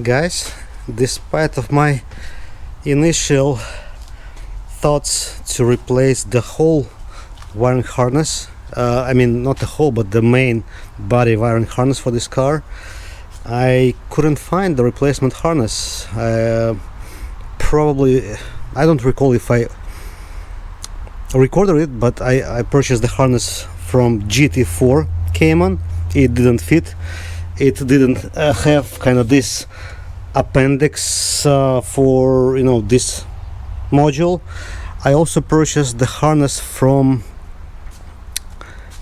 Guys, despite of my initial thoughts to replace the whole wiring harness, I mean not the whole but the main body wiring harness for this car, I couldn't find the replacement harness. Probably, I don't recall if I recorded it, but I purchased the harness from GT4 Cayman. It didn't fit. It didn't have kind of this appendix for this module. I also purchased the harness from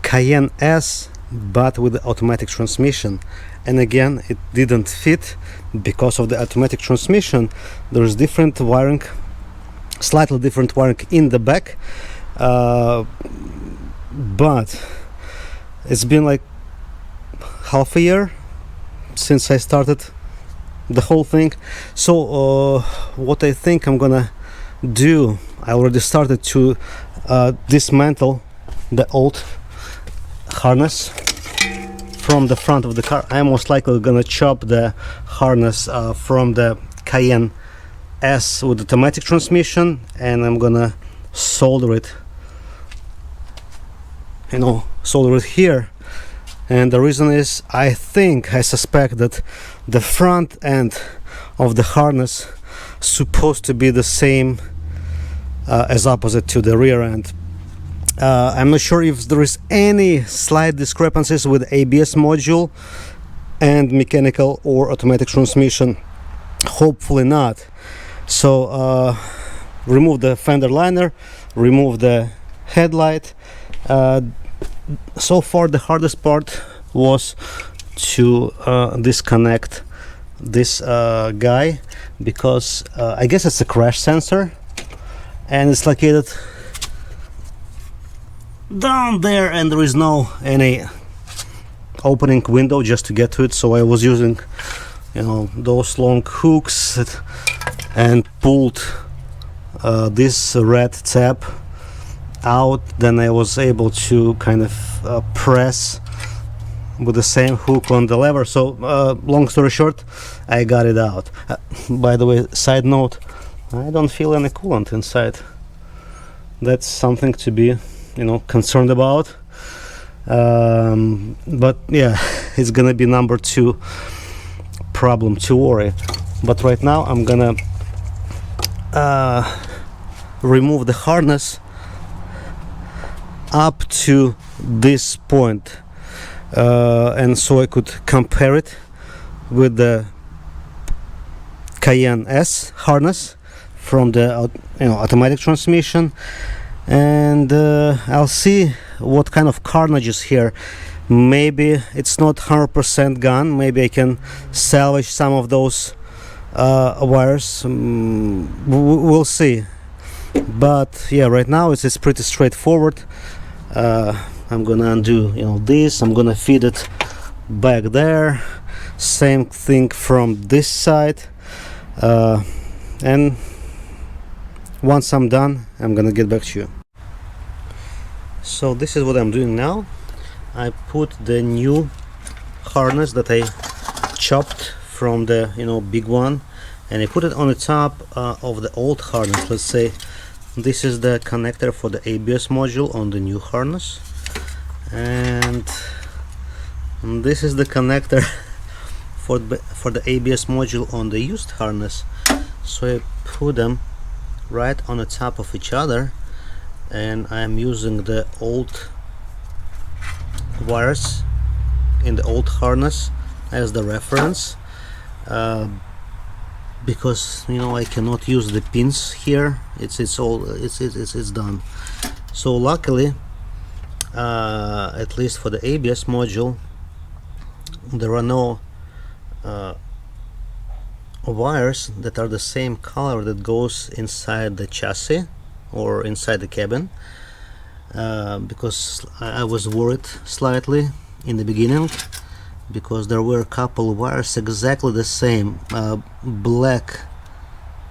Cayenne S, but with the automatic transmission, and again it didn't fit because of the automatic transmission. There's different wiring, slightly different wiring in the back, but it's been like half a year since I started the whole thing. So what I think I'm gonna do, I already started to dismantle the old harness from the front of the car. I'm most likely gonna chop the harness from the Cayenne S with automatic transmission, and I'm gonna solder it here. And the reason is, I suspect that the front end of the harness supposed to be the same as opposite to the rear end. I'm not sure if there is any slight discrepancies with ABS module and mechanical or automatic transmission. Hopefully not. So remove the fender liner, remove the headlight. So far the hardest part was to disconnect this guy, because I guess it's a crash sensor and it's located down there, and there is no any opening window just to get to it. So I was using those long hooks and pulled this red tab out. Then I was able to kind of press with the same hook on the lever. So long story short, I got it out. By the way, side note, I don't feel any coolant inside. That's something to be concerned about. But yeah, it's gonna be number 2 problem to worry. But right now I'm gonna remove the harness up to this point, and so I could compare it with the Cayenne S harness from the automatic transmission, and I'll see what kind of carnage is here. Maybe it's not 100% gone. Maybe I can salvage some of those wires. We'll see. But yeah, right now it's pretty straightforward. I'm gonna undo this. I'm gonna feed it back there. Same thing from this side, and once I'm done, I'm gonna get back to you. So this is what I'm doing now. I put the new harness that I chopped from the big one, and I put it on the top of the old harness. Let's say this is the connector for the ABS module on the new harness, and this is the connector for the ABS module on the used harness. So I put them right on the top of each other, and I'm using the old wires in the old harness as the reference, because I cannot use the pins here. It's done. So luckily, at least for the ABS module, there are no wires that are the same color that goes inside the chassis or inside the cabin, because I was worried slightly in the beginning, because there were a couple wires exactly the same, black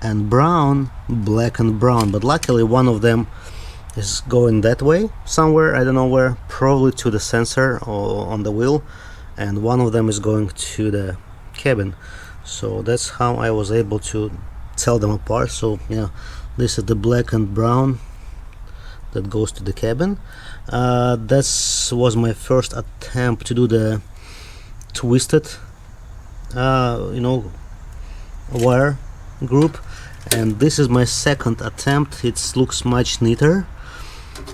and brown, but luckily one of them is going that way somewhere, I don't know where, probably to the sensor or on the wheel, and one of them is going to the cabin. So that's how I was able to tell them apart. So yeah, this is the black and brown that goes to the cabin. That was my first attempt to do the twisted wire group, and this is my second attempt. It looks much neater,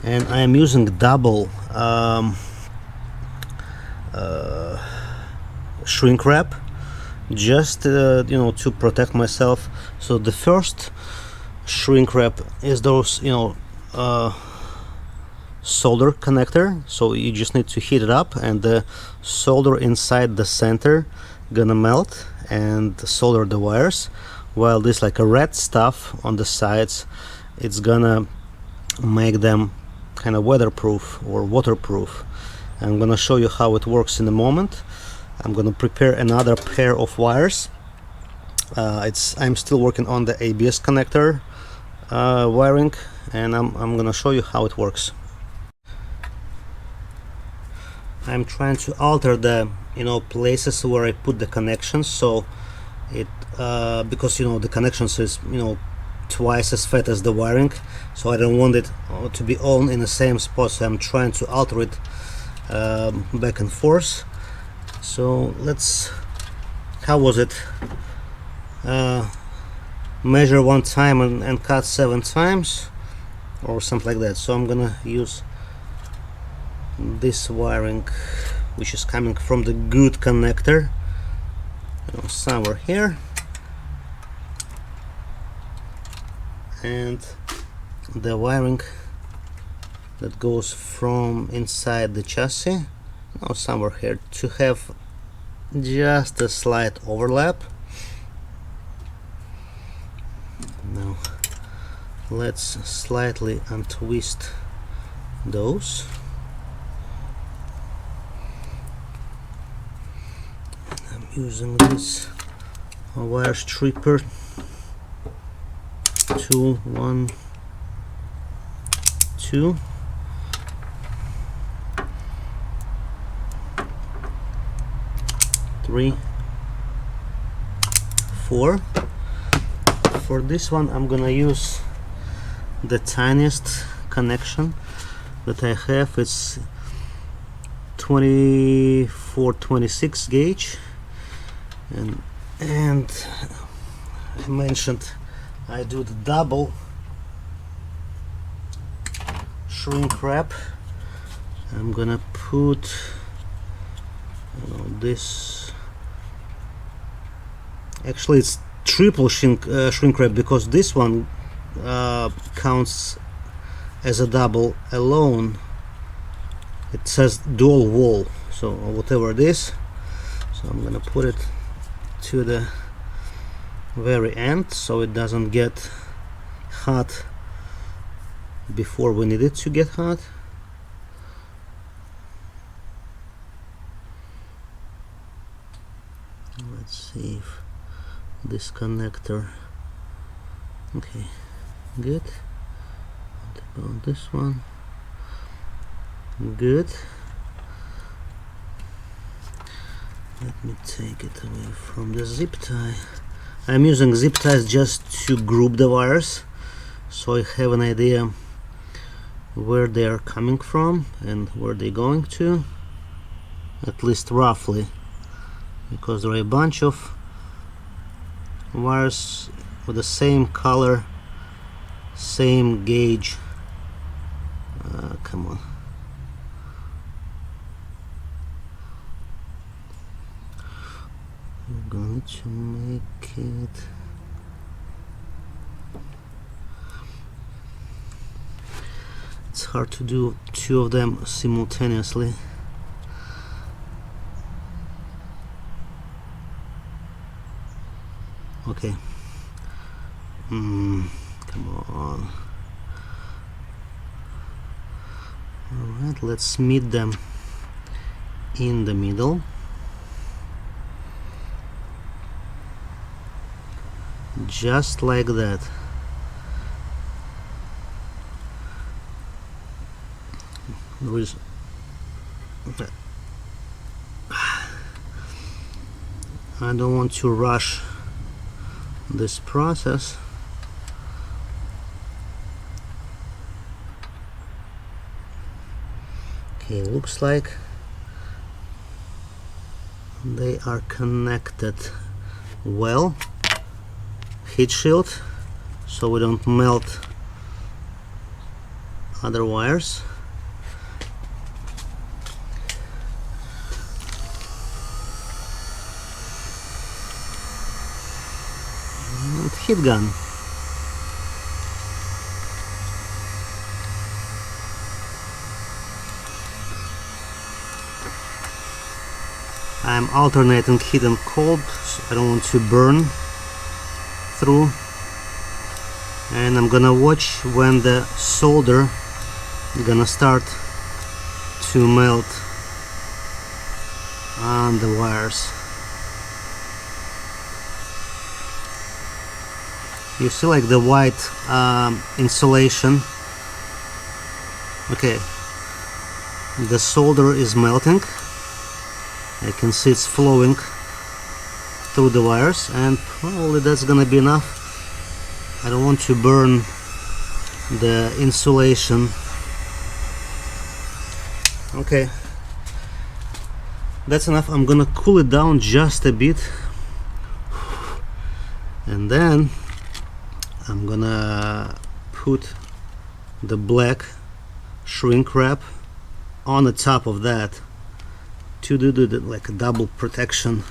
and I am using double shrink wrap just to protect myself. So the first shrink wrap is those solder connector, so you just need to heat it up and the solder inside the center gonna melt and solder the wires, while this like a red stuff on the sides, it's gonna make them kind of weatherproof or waterproof. I'm gonna show you how it works in a moment. I'm gonna prepare another pair of wires. I'm still working on the ABS connector wiring, and I'm gonna show you how it works. I'm trying to alter the places where I put the connections, so it because the connections is twice as fat as the wiring, so I don't want it to be all in the same spot, so I'm trying to alter it back and forth. So how was it? Measure one time and cut 7 times or something like that. So I'm gonna use this wiring, which is coming from the good connector, somewhere here, and the wiring that goes from inside the chassis, somewhere here, to have just a slight overlap. Now let's slightly untwist those. I'm using this wire stripper tool. 1, 2, 3, 4. For this one I'm gonna use the tiniest connection that I have. It's 24-26 gauge, and I mentioned I do the double shrink wrap. I'm gonna put this, actually it's triple shrink wrap, because this one counts as a double alone. It says dual wall, so whatever it is. So I'm gonna put it to the very end so it doesn't get hot before we need it to get hot. Let's see if this connector, okay, good. What about this one? Good. Let me take it away from the zip tie. I'm using zip ties just to group the wires, so I have an idea where they are coming from and where they're going to, at least roughly, because there are a bunch of wires with the same color, same gauge. Come on. I'm going to make it it's hard to do 2 of them simultaneously. Okay. Come on. Alright, let's meet them in the middle. Just like that. There is I don't want to rush this process. Okay, looks like they are connected well. Heat shield so we don't melt other wires. And heat gun. I'm alternating heat and cold, so I don't want to burn through. And I'm gonna watch when the solder gonna start to melt on the wires. You see like the white insulation. Okay, the solder is melting. I can see it's flowing through the wires, and probably that's gonna be enough. I don't want to burn the insulation. Okay, that's enough. I'm gonna cool it down just a bit, and then I'm gonna put the black shrink wrap on the top of that to do like a double protection.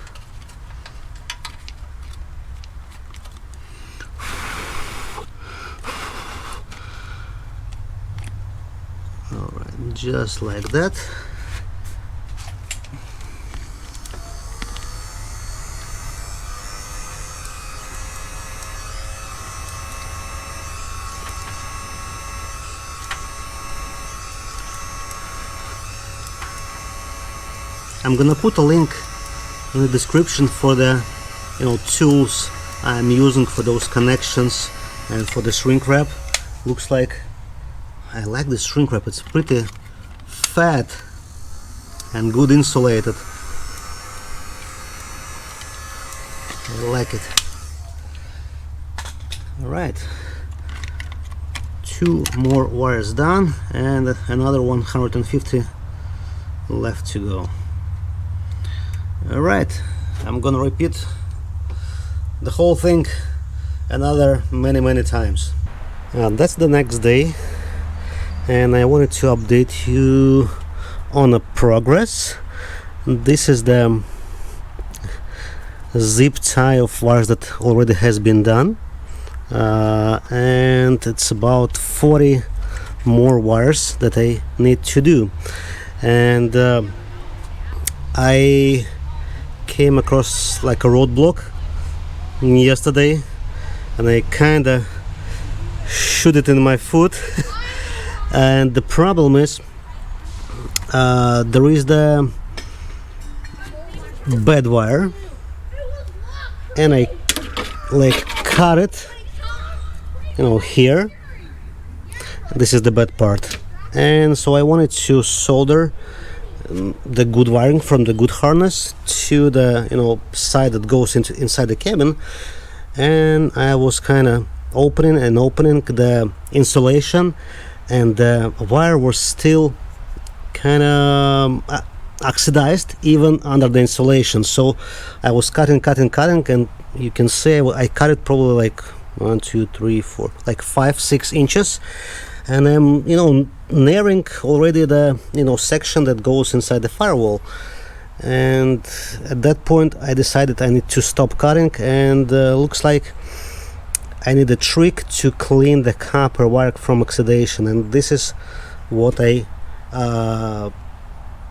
Alright, just like that. I'm gonna put a link in the description for the tools I'm using for those connections and for the shrink wrap. Looks like I like this shrink wrap. It's pretty fat and good insulated. I like it. Alright, 2 more wires done and another 150 left to go. Alright, I'm gonna repeat the whole thing another many times. That's the next day, and I wanted to update you on the progress. This is the zip tie of wires that already has been done, and it's about 40 more wires that I need to do. And I came across like a roadblock yesterday, and I kinda shoot it in my foot. And the problem is there is the bad wire, and I like cut it here. This is the bad part, and so I wanted to solder the good wiring from the good harness to the side that goes inside the cabin. And I was kind of opening the insulation, and the wire was still kind of oxidized even under the insulation. So I was cutting, and you can see I cut it probably like 1, 2, 3, 4, like 5-6 inches. And I'm nearing already the section that goes inside the firewall. And at that point I decided I need to stop cutting, and looks like I need a trick to clean the copper wire from oxidation. And this is what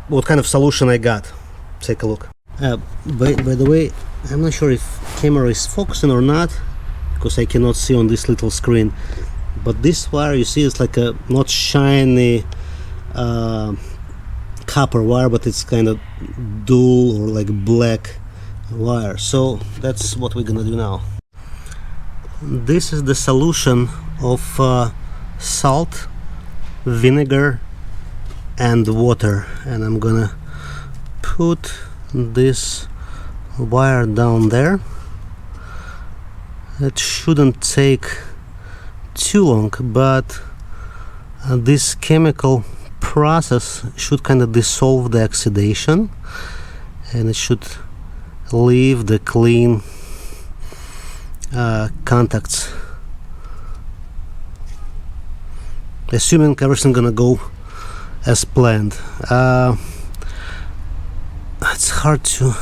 what kind of solution I got. Take a look. By the way, I'm not sure if camera is focusing or not, because I cannot see on this little screen. But this wire, you see, it's like a not shiny copper wire, but it's kind of dull or like black wire. So that's what we're gonna do now. This is the solution of salt, vinegar and water, and I'm gonna put this wire down there. It shouldn't take too long, but this chemical process should kind of dissolve the oxidation, and it should leave the clean contacts, assuming everything gonna go as planned. It's hard to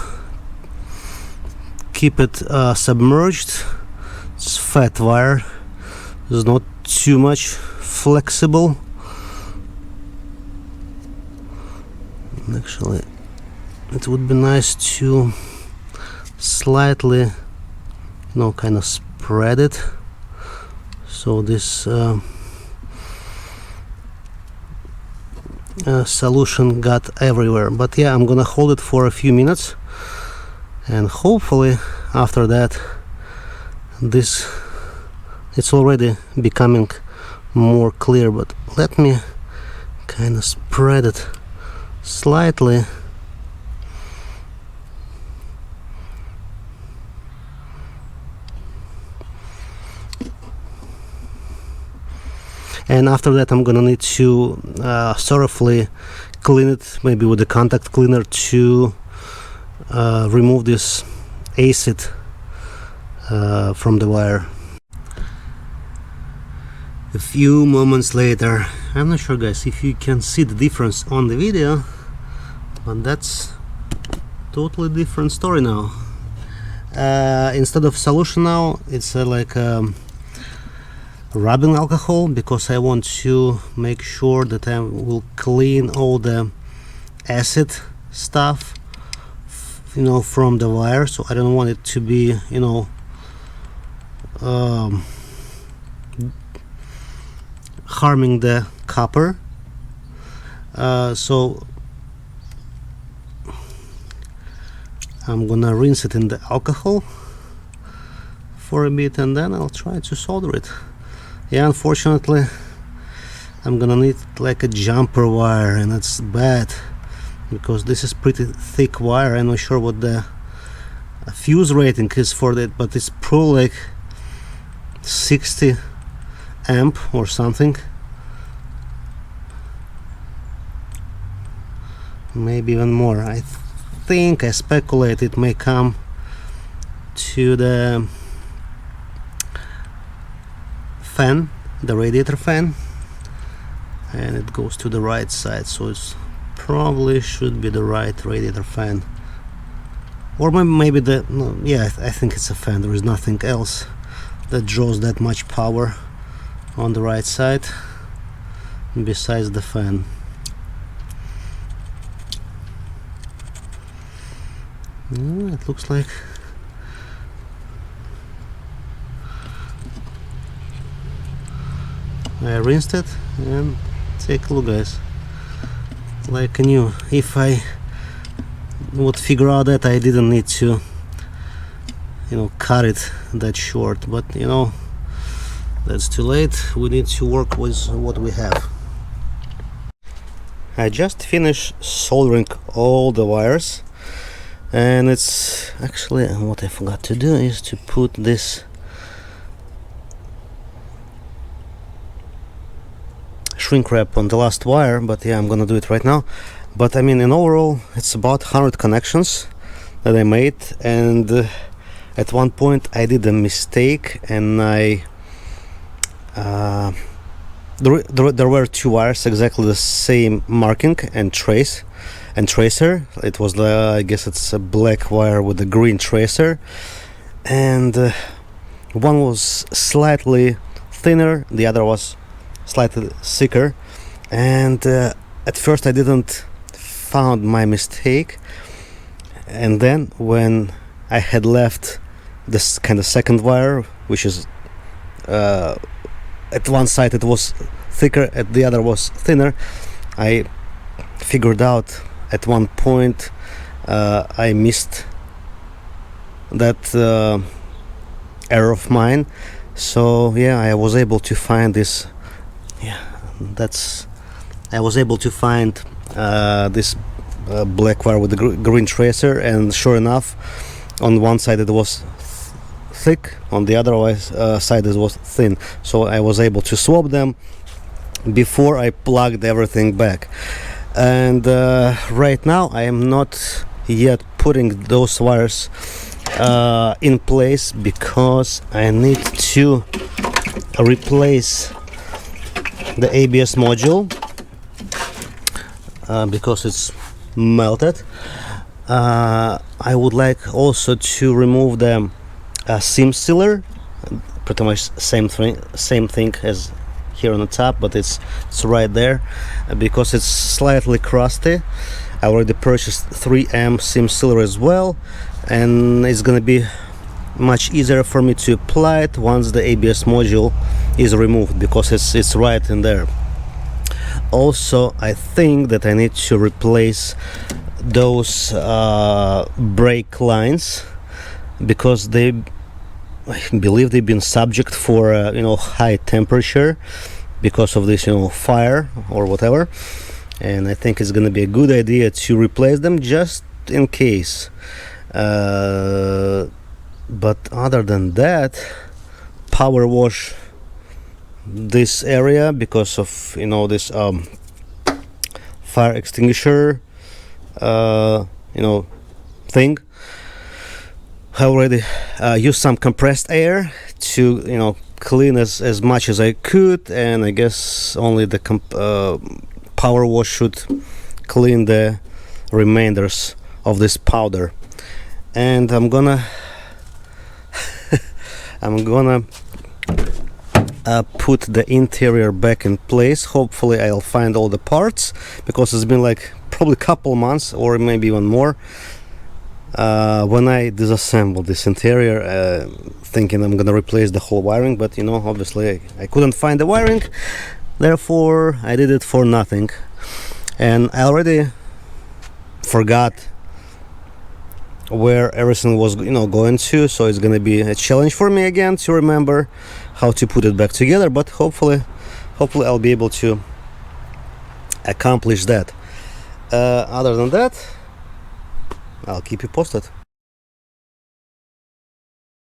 keep it submerged. It's fat wire, it's not too much flexible. Actually, it would be nice to slightly, kind of spread it, so this solution got everywhere. But yeah, I'm gonna hold it for a few minutes, and hopefully after that it's already becoming more clear. But let me kind of spread it slightly. And after that I'm gonna need to thoroughly clean it, maybe with a contact cleaner, to remove this acid from the wire. A few moments later, I'm not sure guys if you can see the difference on the video, but that's totally different story now. Instead of solution now, it's like rubbing alcohol, because I want to make sure that I will clean all the acid stuff from the wire. So I don't want it to be harming the copper. So I'm gonna rinse it in the alcohol for a bit, and then I'll try to solder it. Yeah, unfortunately I'm gonna need like a jumper wire, and it's bad because this is pretty thick wire. I'm not sure what the fuse rating is for that, but it's probably like 60 amp or something, maybe even more. I speculate it may come to the fan, the radiator fan, and it goes to the right side, so it's probably should be the right radiator fan, or maybe the yeah, I think it's a fan. There is nothing else that draws that much power on the right side besides the fan. It looks like I rinsed it, and take a look guys, like new. If I would figure out that I didn't need to cut it that short, but that's too late. We need to work with what we have. I just finished soldering all the wires, and it's actually, what I forgot to do is to put this shrink wrap on the last wire, but yeah, I'm gonna do it right now. But I mean, in overall it's about 100 connections that I made, and at one point I did a mistake, and there were two wires exactly the same marking and tracer. It was I guess it's a black wire with a green tracer, and one was slightly thinner, the other was slightly thicker, and at first I didn't found my mistake, and then when I had left this kind of second wire, which is at one side it was thicker, at the other was thinner, I figured out at one point I missed that error of mine. So yeah, I was able to find this. I was able to find this black wire with the green tracer, and sure enough on one side it was thick, on the other side it was thin, so I was able to swap them before I plugged everything back. And right now I am not yet putting those wires in place because I need to replace the ABS module because it's melted. I would like also to remove the seam sealer, pretty much same thing as here on the top, but it's right there because it's slightly crusty. I already purchased 3M seam sealer as well, and it's gonna be much easier for me to apply it once the ABS module is removed because it's right in there. Also, I think that I need to replace those brake lines because I believe they've been subject for high temperature because of this fire or whatever, and I think it's gonna be a good idea to replace them just in case. But other than that, power wash this area because of this fire extinguisher thing. I already used some compressed air to clean as much as I could, and I guess only the power wash should clean the remainders of this powder. And I'm gonna put the interior back in place. Hopefully I'll find all the parts because it's been like probably a couple months or maybe even more when I disassembled this interior, thinking I'm gonna replace the whole wiring, but obviously I couldn't find the wiring, therefore I did it for nothing. And I already forgot where everything was going to, so it's gonna be a challenge for me again to remember how to put it back together, but hopefully I'll be able to accomplish that. Other than that, I'll keep you posted.